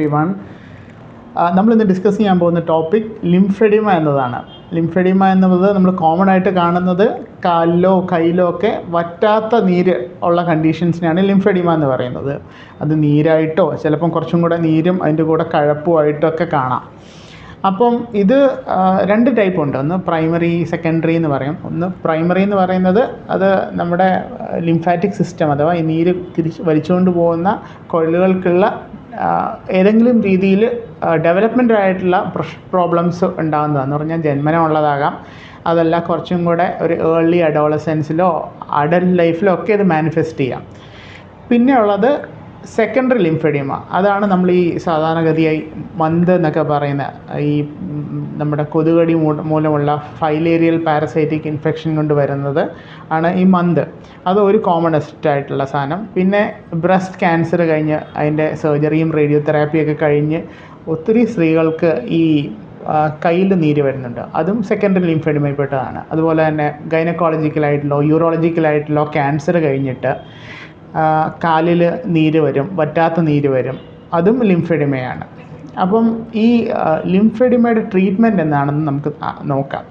everyone. നമ്മളിന്ന് discuss ചെയ്യാൻ പോകുന്ന ടോപ്പിക് ലിംഫെഡിമ എന്നതാണ്. ലിംഫെഡിമ എന്നത് നമ്മൾ കോമൺ ആയിട്ട് കാണുന്നത് കാലിലോ കയ്യിലോ ഒക്കെ വറ്റാത്ത നീര് ഉള്ള കണ്ടീഷൻസിനാണ് ലിംഫെഡിമ എന്ന് പറയുന്നത്. അത് നീരായിട്ടോ ചിലപ്പം കുറച്ചും കൂടെ നീരും അതിൻ്റെ കൂടെ കഴപ്പുമായിട്ടൊക്കെ കാണാം. അപ്പം ഇത് രണ്ട് ടൈപ്പ് ഉണ്ട്. ഒന്ന് പ്രൈമറി, സെക്കൻഡറി എന്ന് പറയും. ഒന്ന് പ്രൈമറി എന്ന് പറയുന്നത് അത് നമ്മുടെ ലിംഫാറ്റിക് സിസ്റ്റം അഥവാ ഈ നീര് വലിച്ചുകൊണ്ട് പോകുന്ന കുഴലുകൾക്കുള്ള ഏതെങ്കിലും രീതിയിൽ ഡെവലപ്മെൻ്റ് ആയിട്ടുള്ള പ്രോബ്ലംസ് ഉണ്ടാകുന്നതെന്ന് പറഞ്ഞാൽ ജന്മന ഉള്ളതാകാം, അതല്ല കുറച്ചും കൂടെ ഒരു ഏർലി അഡോളസൻസിലോ അഡൽട്ട് ലൈഫിലോ ഒക്കെ ഇത് മാനിഫെസ്റ്റ് ചെയ്യാം. പിന്നെ ഉള്ളത് സെക്കൻഡറി ലിംഫെഡിമ. അതാണ് നമ്മൾ ഈ സാധാരണഗതിയായി മന്ത് എന്നൊക്കെ പറയുന്ന ഈ നമ്മുടെ കൊതുകടി മൂലമുള്ള ഫൈലേറിയൽ പാരസൈറ്റിക് ഇൻഫെക്ഷൻ കൊണ്ട് വരുന്നത് ആണ് ഈ മന്ത്. അത് ഒരു കോമണസ്റ്റ് ആയിട്ടുള്ള സാധനം. പിന്നെ ബ്രസ്റ്റ് ക്യാൻസർ കഴിഞ്ഞ് അതിൻ്റെ സർജറിയും റേഡിയോതെറാപ്പിയൊക്കെ കഴിഞ്ഞ് ഒത്തിരി സ്ത്രീകൾക്ക് ഈ കയ്യിൽ നീര് വരുന്നുണ്ട്. അതും സെക്കൻഡറി ലിംഫെഡിമയിൽപ്പെട്ടതാണ്. അതുപോലെ തന്നെ ഗൈനക്കോളജിക്കലായിട്ടുള്ളോ യൂറോളജിക്കലായിട്ടുള്ളോ ക്യാൻസർ കഴിഞ്ഞിട്ട് കാലിൽ നീര് വരും, വറ്റാത്ത നീര് വരും. അതും ലിംഫെഡിമയാണ്. അപ്പം ഈ ലിംഫെഡിമയുടെ ട്രീറ്റ്മെൻറ്റ് എന്താണെന്ന് നമുക്ക് നോക്കാം.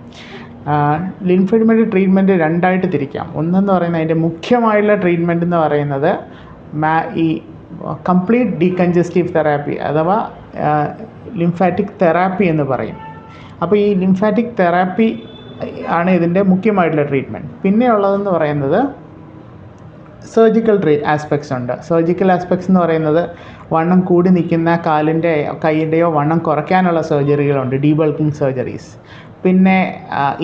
ലിംഫെഡിമയുടെ ട്രീറ്റ്മെൻറ്റ് രണ്ടായിട്ട് തിരിക്കാം. ഒന്നെന്ന് പറയുന്നത് അതിൻ്റെ മുഖ്യമായിട്ടുള്ള ട്രീറ്റ്മെൻറ്റ് എന്ന് പറയുന്നത് ഈ കംപ്ലീറ്റ് ഡീകൺജസ്റ്റീവ് തെറാപ്പി അഥവാ ലിംഫാറ്റിക് തെറാപ്പി എന്ന് പറയും. അപ്പോൾ ഈ ലിംഫാറ്റിക് തെറാപ്പി ആണ് ഇതിൻ്റെ മുഖ്യമായിട്ടുള്ള ട്രീറ്റ്മെൻറ്റ്. പിന്നെ ഉള്ളതെന്ന് പറയുന്നത് സർജിക്കൽ ആസ്പെക്ട്സ് ഉണ്ട്. സർജിക്കൽ ആസ്പെക്ട്സ് എന്ന് പറയുന്നത് വണ്ണം കൂടി നിൽക്കുന്ന കാലിൻ്റെ കൈയുടെയോ വണ്ണം കുറയ്ക്കാനുള്ള സർജറികളുണ്ട്, ഡീബൾക്കിംഗ് സർജറീസ്. പിന്നെ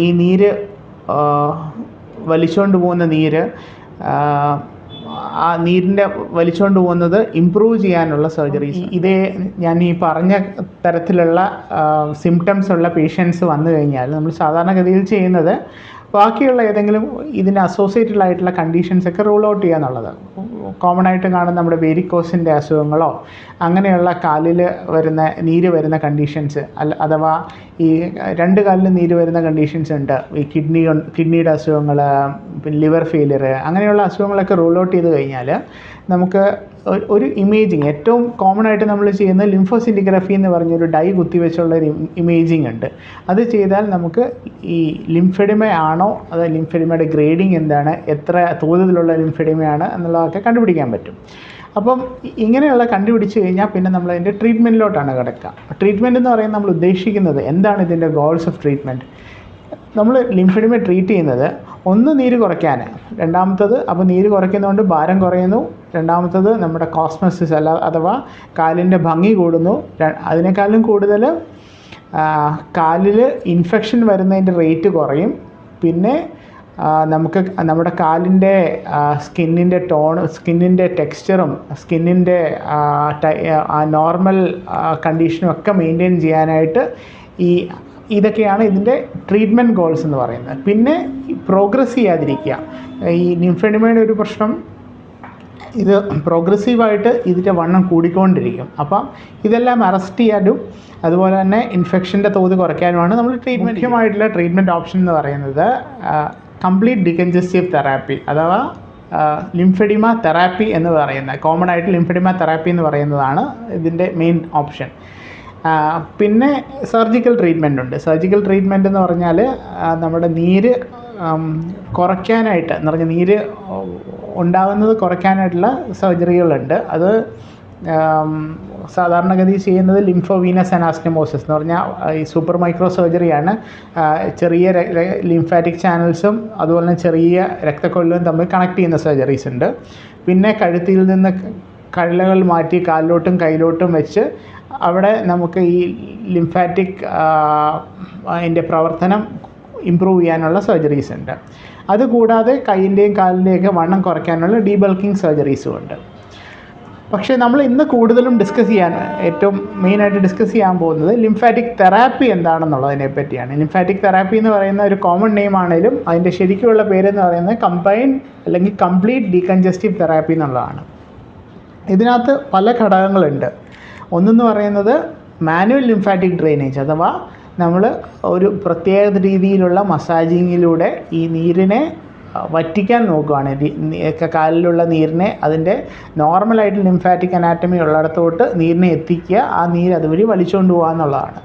ഈ നീര് വലിച്ചുകൊണ്ട് പോകുന്ന നീര് ആ നീരിൻ്റെ വലിച്ചുകൊണ്ട് പോകുന്നത് ഇമ്പ്രൂവ് ചെയ്യാനുള്ള സർജറീസ്. ഇതേ ഞാൻ ഈ പറഞ്ഞ തരത്തിലുള്ള സിംറ്റംസ് ഉള്ള പേഷ്യൻസ് വന്നു കഴിഞ്ഞാൽ നമ്മൾ സാധാരണഗതിയിൽ ചെയ്യുന്നത് ബാക്കിയുള്ള ഏതെങ്കിലും ഇതിന് അസോസിയേറ്റഡ് ആയിട്ടുള്ള കണ്ടീഷൻസൊക്കെ റൂൾ ഔട്ട് ചെയ്യുക എന്നുള്ളത്. കോമൺ ആയിട്ട് കാണുന്ന നമ്മുടെ വേരിക്കോസിൻ്റെ അസുഖങ്ങളോ അങ്ങനെയുള്ള കാലിൽ വരുന്ന നീര് വരുന്ന കണ്ടീഷൻസ് അഥവാ ഈ രണ്ട് കാലിൽ നീര് വരുന്ന കണ്ടീഷൻസ് ഉണ്ട്. ഈ കിഡ്നിയുടെ അസുഖങ്ങൾ, പിന്നെ ലിവർ ഫെയിലിയർ, അങ്ങനെയുള്ള അസുഖങ്ങളൊക്കെ റൂൾ ഔട്ട് ചെയ്ത് കഴിഞ്ഞാൽ നമുക്ക് ഒരു ഇമേജിങ്, ഏറ്റവും കോമൺ ആയിട്ട് നമ്മൾ ചെയ്യുന്ന ലിംഫോസിൻറ്റിഗ്രഫി എന്ന് പറഞ്ഞൊരു ഡൈ കുത്തിവെച്ചുള്ള ഒരു ഇമേജിങ് ഉണ്ട്. അത് ചെയ്താൽ നമുക്ക് ഈ ലിംഫെഡിമ ആണോ അത് ലിംഫെഡിമയുടെ ഗ്രേഡിങ് എന്താണ്, എത്ര തോതിലുള്ള ലിംഫെഡിമയാണ് എന്നുള്ളതൊക്കെ കണ്ടുപിടിക്കാൻ പറ്റും. അപ്പം ഇങ്ങനെയുള്ള കണ്ടുപിടിച്ച് കഴിഞ്ഞാൽ പിന്നെ നമ്മൾ അതിൻ്റെ ട്രീറ്റ്മെൻറ്റിലോട്ടാണ് കിടക്കുക. ട്രീറ്റ്മെൻറ്റ് എന്ന് പറയുന്നത് നമ്മൾ ഉദ്ദേശിക്കുന്നത് എന്താണ്, ഇതിൻ്റെ ഗോൾസ് ഓഫ് ട്രീറ്റ്മെൻറ്റ്. നമ്മൾ ലിംഫെഡിമ ട്രീറ്റ് ചെയ്യുന്നത് ഒന്ന് നീര് കുറയ്ക്കാൻ, രണ്ടാമത്തത് അപ്പോൾ നീര് കുറയ്ക്കുന്നതുകൊണ്ട് ഭാരം കുറയുന്നു, രണ്ടാമത്തത് നമ്മുടെ കോസ്മസിസ് അഥവാ കാലിൻ്റെ ഭംഗി കൂടുന്നു, അതിനേക്കാളും കൂടുതൽ കാലിൽ ഇൻഫെക്ഷൻ വരുന്നതിൻ്റെ റേറ്റ് കുറയും. പിന്നെ നമുക്ക് നമ്മുടെ കാലിൻ്റെ സ്കിന്നിൻ്റെ സ്കിന്നിൻ്റെ ടെക്സ്ചറും സ്കിന്നിൻ്റെ നോർമൽ കണ്ടീഷനും ഒക്കെ മെയിൻറ്റെയിൻ ചെയ്യാനായിട്ട് ഇതൊക്കെയാണ് ഇതിൻ്റെ ട്രീറ്റ്മെൻറ്റ് ഗോൾസ് എന്ന് പറയുന്നത്. പിന്നെ പ്രോഗ്രസ് ചെയ്യാതിരിക്കുക. ഈ ലിംഫെഡിമയുടെ ഒരു പ്രശ്നം, ഇത് പ്രോഗ്രസീവായിട്ട് ഇതിൻ്റെ വണ്ണം കൂടിക്കൊണ്ടിരിക്കും. അപ്പം ഇതെല്ലാം അറസ്റ്റ് ചെയ്യാനും അതുപോലെ തന്നെ ഇൻഫെക്ഷൻ്റെ തോത് കുറയ്ക്കാനുമാണ് നമ്മൾ മുഖ്യമായിട്ടുള്ള ട്രീറ്റ്മെൻറ്റ് ഓപ്ഷൻ എന്ന് പറയുന്നത് കംപ്ലീറ്റ് ഡീകൺജസ്റ്റീവ് തെറാപ്പി അഥവാ ലിംഫെഡിമ തെറാപ്പി എന്ന് പറയുന്നത്. കോമൺ ആയിട്ട് ലിംഫെഡിമ തെറാപ്പി എന്ന് പറയുന്നതാണ് ഇതിൻ്റെ മെയിൻ ഓപ്ഷൻ. പിന്നെ സർജിക്കൽ ട്രീറ്റ്മെൻ്റ് ഉണ്ട്. സർജിക്കൽ ട്രീറ്റ്മെൻറ്റ് എന്ന് പറഞ്ഞാൽ നമ്മുടെ നീര് കുറയ്ക്കാനായിട്ട് എന്ന് പറഞ്ഞാൽ നീര് ഉണ്ടാകുന്നത് കുറയ്ക്കാനായിട്ടുള്ള സർജറികളുണ്ട്. അത് സാധാരണഗതി ചെയ്യുന്നത് ലിംഫോവീനസ് അനാസ്റ്റമോസിസ് എന്ന് പറഞ്ഞാൽ ഈ സൂപ്പർ മൈക്രോ സർജറിയാണ്. ചെറിയ ലിംഫാറ്റിക് ചാനൽസും അതുപോലെ തന്നെ ചെറിയ രക്തക്കൊഴലും തമ്മിൽ കണക്ട് ചെയ്യുന്ന സർജറീസ് ഉണ്ട്. പിന്നെ കഴുത്തിൽ നിന്ന് കഴലുകൾ മാറ്റി കാലിലോട്ടും കയ്യിലോട്ടും വെച്ച് അവിടെ നമുക്ക് ഈ ലിംഫാറ്റിക് അതിൻ്റെ പ്രവർത്തനം ഇമ്പ്രൂവ് ചെയ്യാനുള്ള സർജറീസ് ഉണ്ട്. അതുകൂടാതെ കൈയിൻ്റെയും കാലിൻ്റെയൊക്കെ വണ്ണം കുറയ്ക്കാനുള്ള ഡീബൾക്കിംഗ് സർജറീസും ഉണ്ട്. പക്ഷേ നമ്മൾ ഇന്ന് കൂടുതലും ഏറ്റവും മെയിനായിട്ട് ഡിസ്കസ് ചെയ്യാൻ പോകുന്നത് ലിംഫാറ്റിക് തെറാപ്പി എന്താണെന്നുള്ളതിനെ പറ്റിയാണ്. ലിംഫാറ്റിക് തെറാപ്പി എന്ന് പറയുന്ന ഒരു കോമൺ നെയിം ആണെങ്കിലും അതിൻ്റെ ശരിക്കുള്ള പേരെന്ന് പറയുന്നത് കമ്പൈൻഡ് അല്ലെങ്കിൽ കംപ്ലീറ്റ് ഡീകൺജസ്റ്റീവ് തെറാപ്പി എന്നുള്ളതാണ്. ഇതിനകത്ത് പല ഘടകങ്ങളുണ്ട്. ഒന്നെന്ന് പറയുന്നത് മാനുവൽ ലിംഫാറ്റിക് ഡ്രെയിനേജ് അഥവാ നമ്മൾ ഒരു പ്രത്യേക രീതിയിലുള്ള മസാജിങ്ങിലൂടെ ഈ നീരിനെ വറ്റിക്കാൻ നോക്കുകയാണ്. കാലിലുള്ള നീരിനെ അതിൻ്റെ നോർമലായിട്ട് ലിംഫാറ്റിക് അനാറ്റമി ഉള്ളിടത്തോട്ട് നീരിനെ എത്തിക്കുക, ആ നീര് അതുവഴി വലിച്ചുകൊണ്ട് പോകുക എന്നുള്ളതാണ്.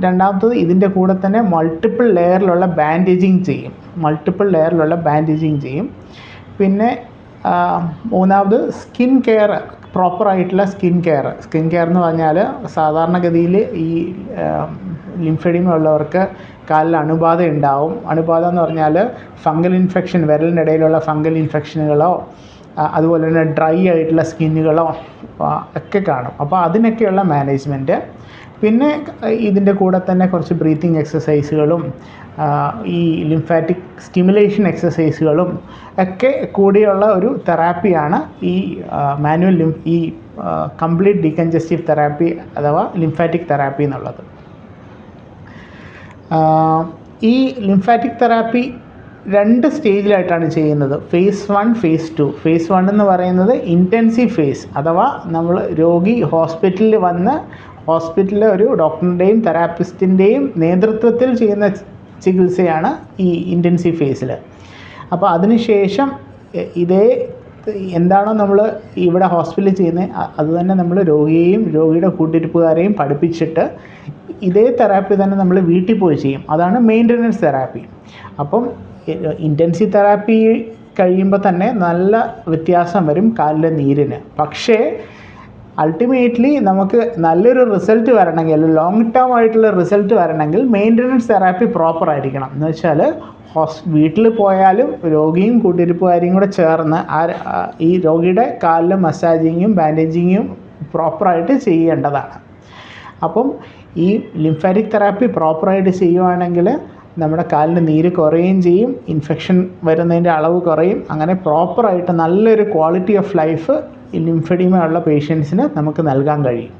രണ്ടാമത്തത് ഇതിൻ്റെ കൂടെ തന്നെ മൾട്ടിപ്പിൾ ലെയറിലുള്ള ബാൻഡേജിങ് ചെയ്യും. പിന്നെ മൂന്നാമത് സ്കിൻ കെയർ, പ്രോപ്പറായിട്ടുള്ള സ്കിൻ കെയർ എന്ന് പറഞ്ഞാൽ സാധാരണഗതിയിൽ ഈ ലിംഫെഡിമ ഉള്ളവർക്ക് കാലിൽ അണുബാധ ഉണ്ടാവും. അണുബാധ എന്ന് പറഞ്ഞാൽ ഫംഗൽ ഇൻഫെക്ഷൻ, വിരലിൻ്റെ ഇടയിലുള്ള ഫംഗൽ ഇൻഫെക്ഷനുകളോ അതുപോലെ തന്നെ ഡ്രൈ ആയിട്ടുള്ള സ്കിന്നുകളോ ഒക്കെ കാണും. അപ്പോൾ അതിനൊക്കെയുള്ള മാനേജ്മെൻറ്റ്. പിന്നെ ഇതിൻ്റെ കൂടെ തന്നെ കുറച്ച് ബ്രീത്തിങ് എക്സസൈസുകളും ഈ ലിംഫാറ്റിക് സ്റ്റിമുലേഷൻ എക്സസൈസുകളും ഒക്കെ കൂടിയുള്ള ഒരു തെറാപ്പിയാണ് ഈ കംപ്ലീറ്റ് ഡീകൺജസ്റ്റീവ് തെറാപ്പി അഥവാ ലിംഫാറ്റിക് തെറാപ്പി എന്നുള്ളത്. ഈ ലിംഫാറ്റിക് തെറാപ്പി 2 സ്റ്റേജിലായിട്ടാണ് ചെയ്യുന്നത്. Face 1, face 2. ഫേസ് 1 എന്ന് പറയുന്നത് ഇൻറ്റൻസീവ് ഫേസ്, അഥവാ നമ്മൾ രോഗി ഹോസ്പിറ്റലിലെ ഒരു ഡോക്ടറിൻ്റെയും തെറാപ്പിസ്റ്റിൻ്റെയും നേതൃത്വത്തിൽ ചെയ്യുന്ന ചികിത്സയാണ് ഈ ഇൻറ്റൻസീവ് ഫേസിൽ. അപ്പോൾ അതിനുശേഷം എന്താണോ നമ്മൾ ഇവിടെ ഹോസ്പിറ്റലിൽ ചെയ്യുന്നത് അതുതന്നെ നമ്മൾ രോഗിയെയും രോഗിയുടെ കൂട്ടിരിപ്പുകാരെയും പഠിപ്പിച്ചിട്ട് ഇതേ തെറാപ്പി തന്നെ നമ്മൾ വീട്ടിൽ പോയി ചെയ്യും. അതാണ് മെയിൻ്റനൻസ് തെറാപ്പി. അപ്പം ഇൻറ്റൻസീവ് തെറാപ്പി കഴിയുമ്പോൾ തന്നെ നല്ല വ്യത്യാസം വരും കാലിലെ നീരിന്. പക്ഷേ അൾട്ടിമേറ്റ്ലി നമുക്ക് നല്ലൊരു റിസൾട്ട് വരണമെങ്കിൽ, ലോങ് ടേം ആയിട്ടുള്ള റിസൾട്ട് വരണമെങ്കിൽ മെയിൻ്റനൻസ് തെറാപ്പി പ്രോപ്പർ ആയിരിക്കണം. എന്ന് വെച്ചാൽ വീട്ടിൽ പോയാലും രോഗിയും കൂട്ടിരിപ്പുകാരെയും കൂടെ ചേർന്ന് ഈ രോഗിയുടെ കാലിൽ മസാജിങ്ങും ബാൻഡേജിങ്ങും പ്രോപ്പറായിട്ട് ചെയ്യേണ്ടതാണ്. അപ്പം ഈ ലിംഫാറ്റിക് തെറാപ്പി പ്രോപ്പറായിട്ട് ചെയ്യുവാണെങ്കിൽ നമ്മുടെ കാലിന് നീര് കുറയുകയും ചെയ്യും, ഇൻഫെക്ഷൻ വരുന്നതിൻ്റെ അളവ് കുറയും. അങ്ങനെ പ്രോപ്പറായിട്ട് നല്ലൊരു ക്വാളിറ്റി ഓഫ് ലൈഫ് ഈ ലിംഫെഡിമ ഉള്ള പേഷ്യൻസിന് നമുക്ക് നൽകാൻ കഴിയും.